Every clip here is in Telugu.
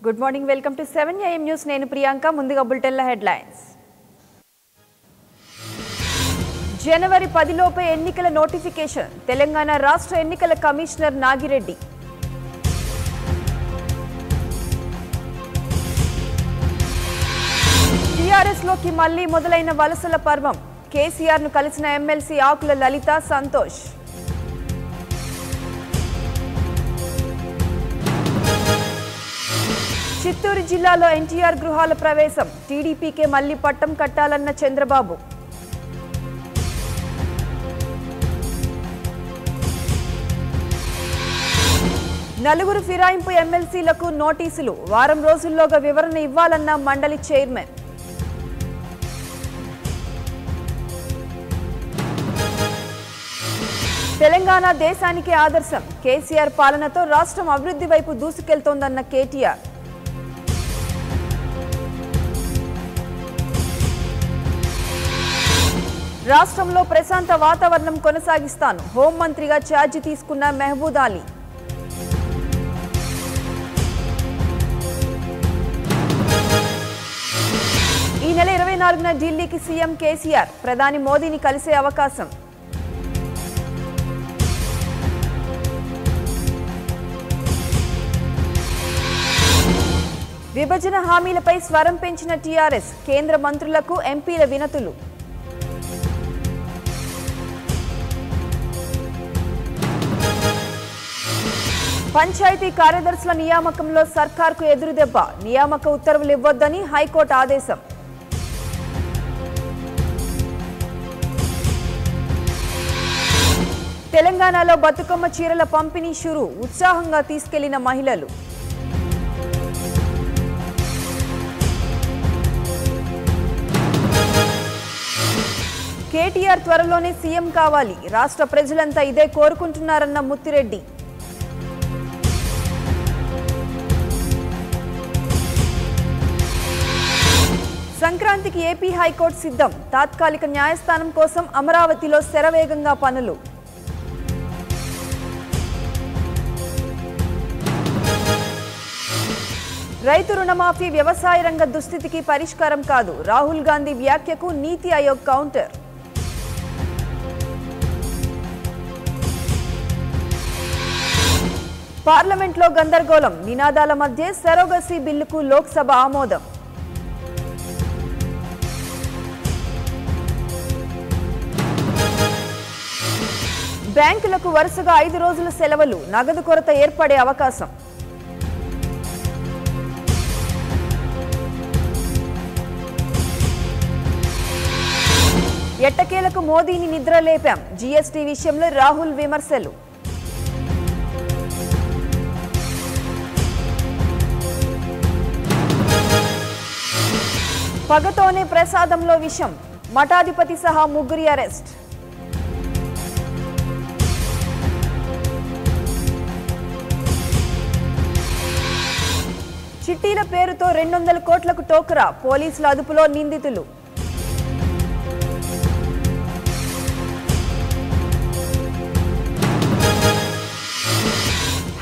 Good morning welcome to 7 AM news నేను ప్రియాంక ముందుగా బులెటిన్ల హెడ్లైన్స్ జనవరి 10 లోపే ఎన్నికల నోటిఫికేషన్ తెలంగాణ రాష్ట్ర ఎన్నికల కమిషనర్ నాగిరెడ్డి టీఆర్ఎస్ లోకి మళ్లీ మొదలైన వలసల పర్వం కేసీఆర్ ను కలిసిన ఎమ్మెల్సీ ఆకుల లలిత సంతోష్ చిత్తూరు జిల్లాలో ఎన్టీఆర్ గృహాల ప్రవేశం టీడీపీకే మళ్లీ పట్టం కట్టాలన్న చంద్రబాబు నలుగురు ఫిరాయింపు ఎమ్మెల్సీలకు నోటీసులు వారం రోజుల్లోగా వివరణ ఇవ్వాలన్న మండలి చైర్మన్ తెలంగాణ దేశానికి ఆదర్శం కేసీఆర్ పాలనతో రాష్ట్రం అభివృద్ధి వైపు దూసుకెళ్తోందన్న కేటీఆర్ రాష్ట్రంలో ప్రశాంత వాతావరణం కొనసాగిస్తాను హోంమంత్రిగా ఛార్జీ తీసుకున్న మహబూద్ అలీ ఈ నెల 24న ఢిల్లీకి సీఎం కేసీఆర్ ప్రధాని మోదీని కలిసే అవకాశం విభజన హామీలపై స్వరం పెంచిన టీఆర్ఎస్ కేంద్ర మంత్రులకు ఎంపీల వినతులు పంచాయతీ కార్యదర్శుల నియామకంలో సర్కార్కు ఎదురుదెబ్బ నియామక ఉత్తర్వులు ఇవ్వొద్దని హైకోర్టు ఆదేశం తెలంగాణలో బతుకమ్మ చీరల పంపిణీ షురు ఉత్సాహంగా తీసుకెళ్లిన మహిళలు కేటీఆర్ త్వరలోనే సీఎం కావాలి రాష్ట్ర ప్రజలంతా ఇదే కోరుకుంటున్నారన్న ముత్తిరెడ్డి సంక్రాంతికి ఏపీ హైకోర్టు సిద్ధం తాత్కాలిక న్యాయస్థానం కోసం అమరావతిలో శరవేగంగా పనులు రైతు రుణమాఫీ వ్యవసాయ రంగ దుస్థితికి పరిష్కారం కాదు రాహుల్ గాంధీ వ్యాఖ్యకు నీతి ఆయోగ్ కౌంటర్ పార్లమెంట్లో గందరగోళం నినాదాల మధ్య సరోగసీ బిల్లుకు లోక్సభ ఆమోదం బ్యాంకులకు వరుసగా 5 రోజుల సెలవులు నగదు కొరత ఏర్పడే అవకాశం ఎట్టకేలకు మోదీని నిద్రలేపాం జీఎస్టీ విషయంలో రాహుల్ విమర్శలు పగతోనే ప్రసాదంలో విషం మఠాధిపతి సహా ముగ్గురి అరెస్ట్ చిట్టీల పేరుతో 200 కోట్లకు టోకరా పోలీసుల అదుపులో నిందితులు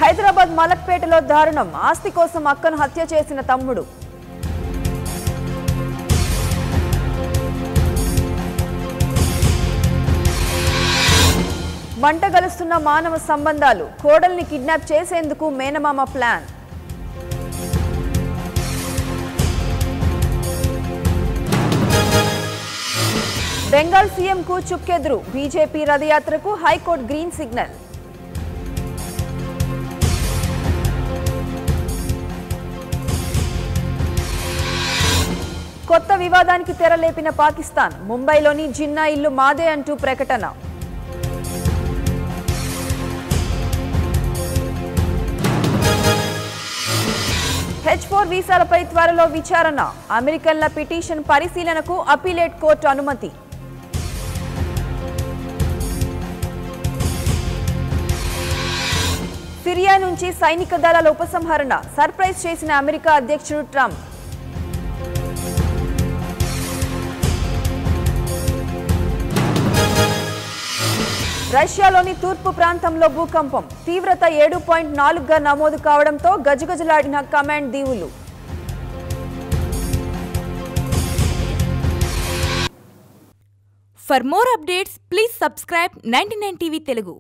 హైదరాబాద్ మలక్పేటలో దారుణం ఆస్తి కోసం అక్కను హత్య చేసిన తమ్ముడు మంటగలుస్తున్న మానవ సంబంధాలు కోడల్ని కిడ్నాప్ చేసేందుకు మేనమామ ప్లాన్ బెంగాల్ సీఎంకు చుక్కెదురు బీజేపీ రథయాత్రకు హైకోర్టు గ్రీన్ సిగ్నల్ కొత్త వివాదానికి తెరలేపిన పాకిస్తాన్ ముంబైలోని జిన్నా ఇల్లు మాదే అంటూ ప్రకటన H4 వీసాలపై త్వరలో విచారణ అమెరికన్ల పిటిషన్ పరిశీలనకు అపీలేట్ కోర్టు అనుమతి సిరియా నుంచి సైనిక దళాల ఉపసంహరణ సర్ప్రైజ్ చేసిన అమెరికా అధ్యక్షుడు ట్రంప్ రష్యాలోని తూర్పు ప్రాంతంలో భూకంపం తీవ్రత 7.4గా నమోదు కావడంతో గజగజలాడిన కమాండ్ దీవులు. For more updates, please subscribe 99 TV Telugu.